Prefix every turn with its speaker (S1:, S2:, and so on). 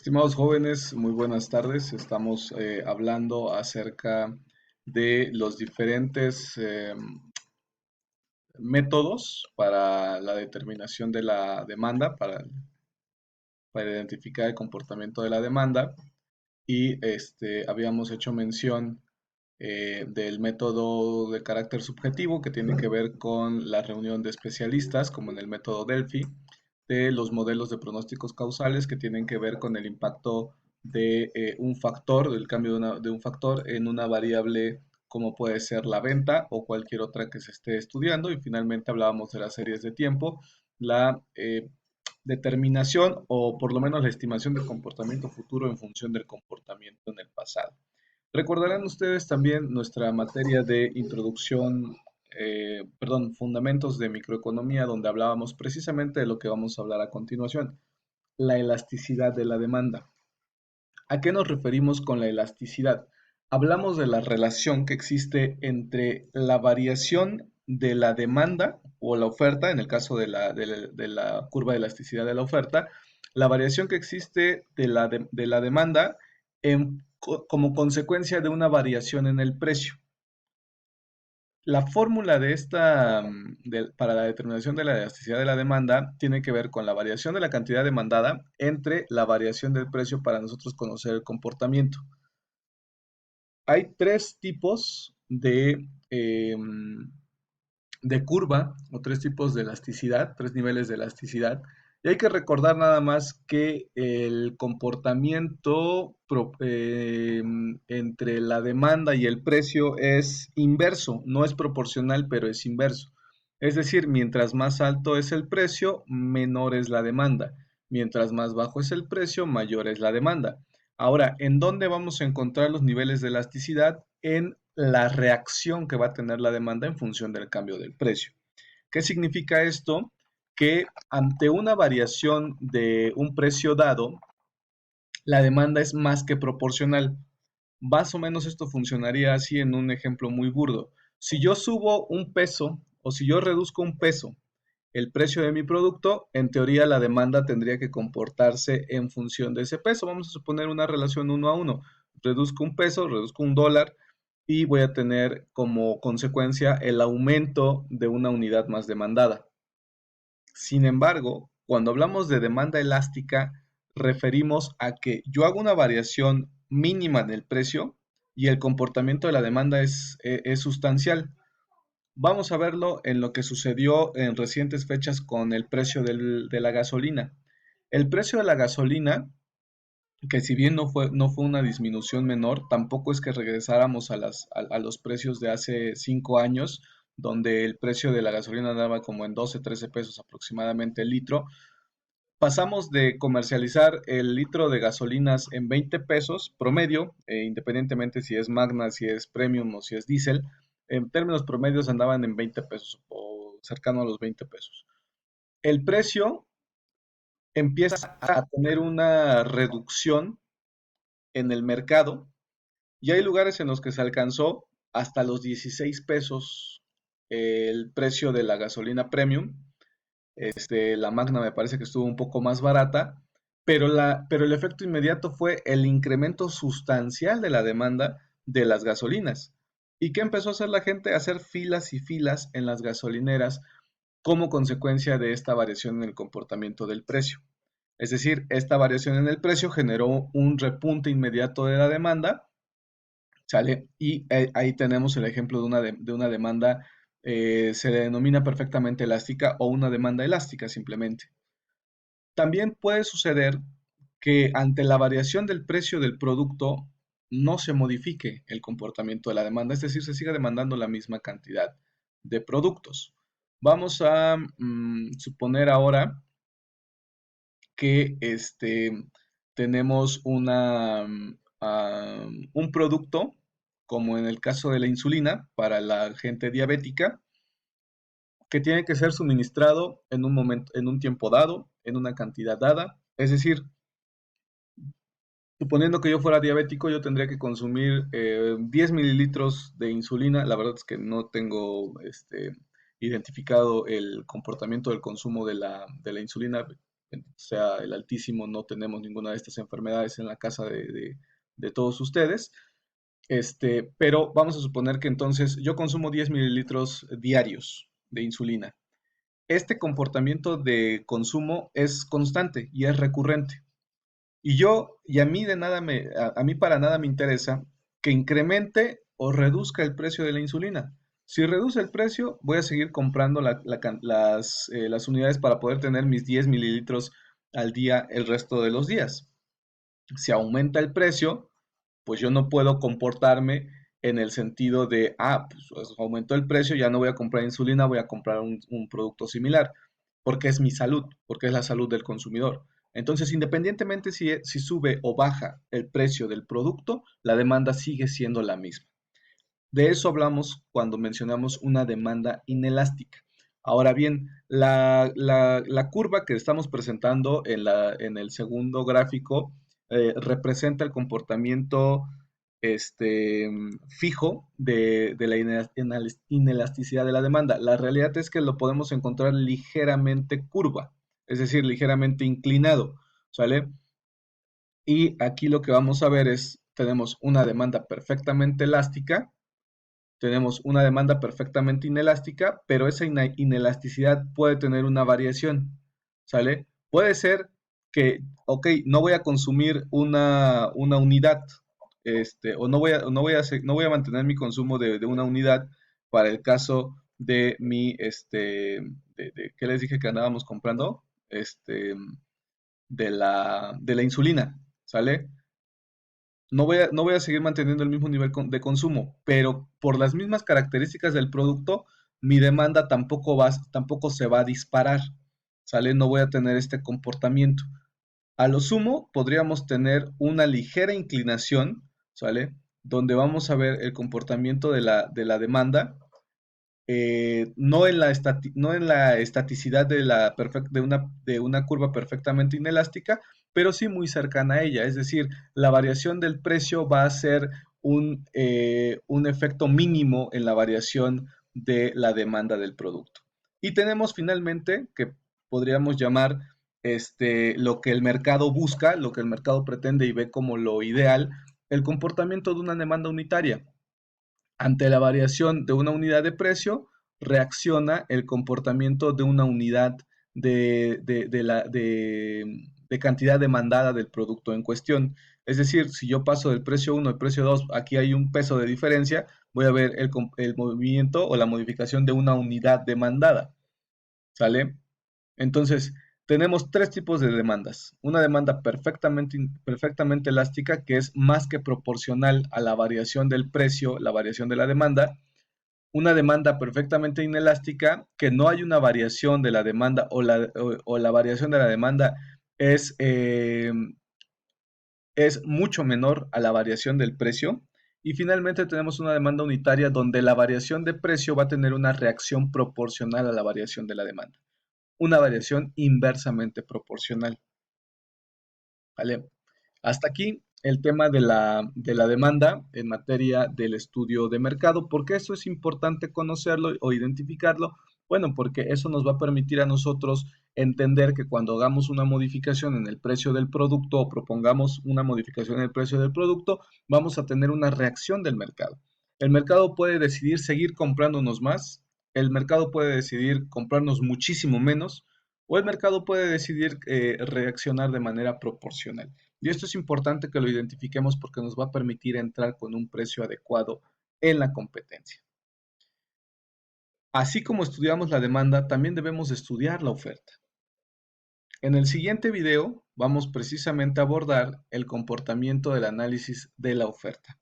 S1: Estimados jóvenes, muy buenas tardes. Estamos hablando acerca de los diferentes métodos para la determinación de la demanda, para identificar el comportamiento de la demanda. Y habíamos hecho mención del método de carácter subjetivo que tiene que ver con la reunión de especialistas, como en el método Delphi, de los modelos de pronósticos causales que tienen que ver con el impacto de un factor, del cambio de un factor en una variable como puede ser la venta o cualquier otra que se esté estudiando. Y finalmente hablábamos de las series de tiempo, la determinación o por lo menos la estimación del comportamiento futuro en función del comportamiento en el pasado. Recordarán ustedes también nuestra materia de introducción, fundamentos de microeconomía, donde hablábamos precisamente de lo que vamos a hablar a continuación, la elasticidad de la demanda. ¿A qué nos referimos con la elasticidad? Hablamos de la relación que existe entre la variación de la demanda o la oferta, en el caso de la curva de elasticidad de la oferta, la variación que existe de la demanda como consecuencia de una variación en el precio. La fórmula para la determinación de la elasticidad de la demanda tiene que ver con la variación de la cantidad demandada entre la variación del precio para nosotros conocer el comportamiento. Hay tres tipos de curva o tres tipos de elasticidad, tres niveles de elasticidad. Y hay que recordar nada más que el comportamiento entre la demanda y el precio es inverso, no es proporcional, pero es inverso. Es decir, mientras más alto es el precio, menor es la demanda. Mientras más bajo es el precio, mayor es la demanda. Ahora, ¿en dónde vamos a encontrar los niveles de elasticidad? En la reacción que va a tener la demanda en función del cambio del precio. ¿Qué significa esto? Que ante una variación de un precio dado, la demanda es más que proporcional. Más o menos esto funcionaría así en un ejemplo muy burdo. Si yo subo un peso o si yo reduzco un peso el precio de mi producto, en teoría la demanda tendría que comportarse en función de ese peso. Vamos a suponer una relación uno a uno. Reduzco un peso, reduzco un dólar y voy a tener como consecuencia el aumento de una unidad más demandada. Sin embargo, cuando hablamos de demanda elástica, referimos a que yo hago una variación mínima en el precio y el comportamiento de la demanda es sustancial. Vamos a verlo en lo que sucedió en recientes fechas con el precio de la gasolina. El precio de la gasolina, que si bien no fue una disminución menor, tampoco es que regresáramos a los precios de hace 5 años, donde el precio de la gasolina andaba como en 12, 13 pesos aproximadamente el litro. Pasamos de comercializar el litro de gasolinas en 20 pesos promedio, independientemente si es Magna, si es Premium o si es diésel. En términos promedios andaban en 20 pesos o cercano a los 20 pesos. El precio empieza a tener una reducción en el mercado y hay lugares en los que se alcanzó hasta los 16 pesos el precio de la gasolina Premium. La Magna me parece que estuvo un poco más barata, pero el efecto inmediato fue el incremento sustancial de la demanda de las gasolinas. ¿Y qué empezó a hacer la gente? A hacer filas y filas en las gasolineras como consecuencia de esta variación en el comportamiento del precio. Es decir, esta variación en el precio generó un repunte inmediato de la demanda, ¿sale? Y ahí tenemos el ejemplo de una demanda, se denomina perfectamente elástica o una demanda elástica simplemente. También puede suceder que ante la variación del precio del producto no se modifique el comportamiento de la demanda, es decir, se siga demandando la misma cantidad de productos. Vamos a suponer ahora que tenemos un producto, como en el caso de la insulina, para la gente diabética, que tiene que ser suministrado en un momento, en un tiempo dado, en una cantidad dada. Es decir, suponiendo que yo fuera diabético, yo tendría que consumir 10 mililitros de insulina. La verdad es que no tengo identificado el comportamiento del consumo de la insulina. sea el Altísimo, no tenemos ninguna de estas enfermedades en la casa de todos ustedes. Pero vamos a suponer que entonces yo consumo 10 mililitros diarios de insulina. Este comportamiento de consumo es constante y es recurrente. Y a mí a mí para nada me interesa que incremente o reduzca el precio de la insulina. Si reduce el precio, voy a seguir comprando las unidades para poder tener mis 10 mililitros al día el resto de los días. Si aumenta el precio, pues yo no puedo comportarme en el sentido de, pues aumentó el precio, ya no voy a comprar insulina, voy a comprar un producto similar, porque es mi salud, porque es la salud del consumidor. Entonces, independientemente si sube o baja el precio del producto, la demanda sigue siendo la misma. De eso hablamos cuando mencionamos una demanda inelástica. Ahora bien, la curva que estamos presentando en el segundo gráfico representa el comportamiento fijo de la inelasticidad de la demanda. La realidad es que lo podemos encontrar ligeramente curva, es decir, ligeramente inclinado, ¿sale? Y aquí lo que vamos a ver es, tenemos una demanda perfectamente elástica, tenemos una demanda perfectamente inelástica, pero esa inelasticidad puede tener una variación, ¿sale? Puede ser que, ok, no voy a consumir una unidad, o no voy a mantener mi consumo de una unidad para el caso de ¿qué les dije que andábamos comprando? De la insulina, ¿sale? No voy a seguir manteniendo el mismo nivel de consumo, pero por las mismas características del producto, mi demanda tampoco se va a disparar, ¿sale? No voy a tener este comportamiento. A lo sumo, podríamos tener una ligera inclinación, ¿sale? Donde vamos a ver el comportamiento de la demanda, no en la estaticidad de una curva perfectamente inelástica, pero sí muy cercana a ella. Es decir, la variación del precio va a ser un efecto mínimo en la variación de la demanda del producto. Y tenemos finalmente, que podríamos llamar lo que el mercado busca, lo que el mercado pretende y ve como lo ideal, el comportamiento de una demanda unitaria. Ante la variación de una unidad de precio, reacciona el comportamiento de una unidad de cantidad demandada del producto en cuestión. Es decir, si yo paso del precio 1 al precio 2, aquí hay un peso de diferencia, voy a ver el movimiento o la modificación de una unidad demandada. ¿Sale? Entonces, tenemos tres tipos de demandas. Una demanda perfectamente elástica, que es más que proporcional a la variación del precio, la variación de la demanda. Una demanda perfectamente inelástica, que no hay una variación de la demanda o la variación de la demanda es, eh, es mucho menor a la variación del precio. Y finalmente tenemos una demanda unitaria donde la variación de precio va a tener una reacción proporcional a la variación de la demanda, una variación inversamente proporcional. ¿Vale? Hasta aquí el tema de la demanda en materia del estudio de mercado. ¿Por qué eso es importante conocerlo o identificarlo? Bueno, porque eso nos va a permitir a nosotros entender que cuando hagamos una modificación en el precio del producto o propongamos una modificación en el precio del producto, vamos a tener una reacción del mercado. El mercado puede decidir seguir comprándonos más, el mercado puede decidir comprarnos muchísimo menos, o el mercado puede decidir reaccionar de manera proporcional. Y esto es importante que lo identifiquemos porque nos va a permitir entrar con un precio adecuado en la competencia. Así como estudiamos la demanda, también debemos estudiar la oferta. En el siguiente video vamos precisamente a abordar el comportamiento del análisis de la oferta.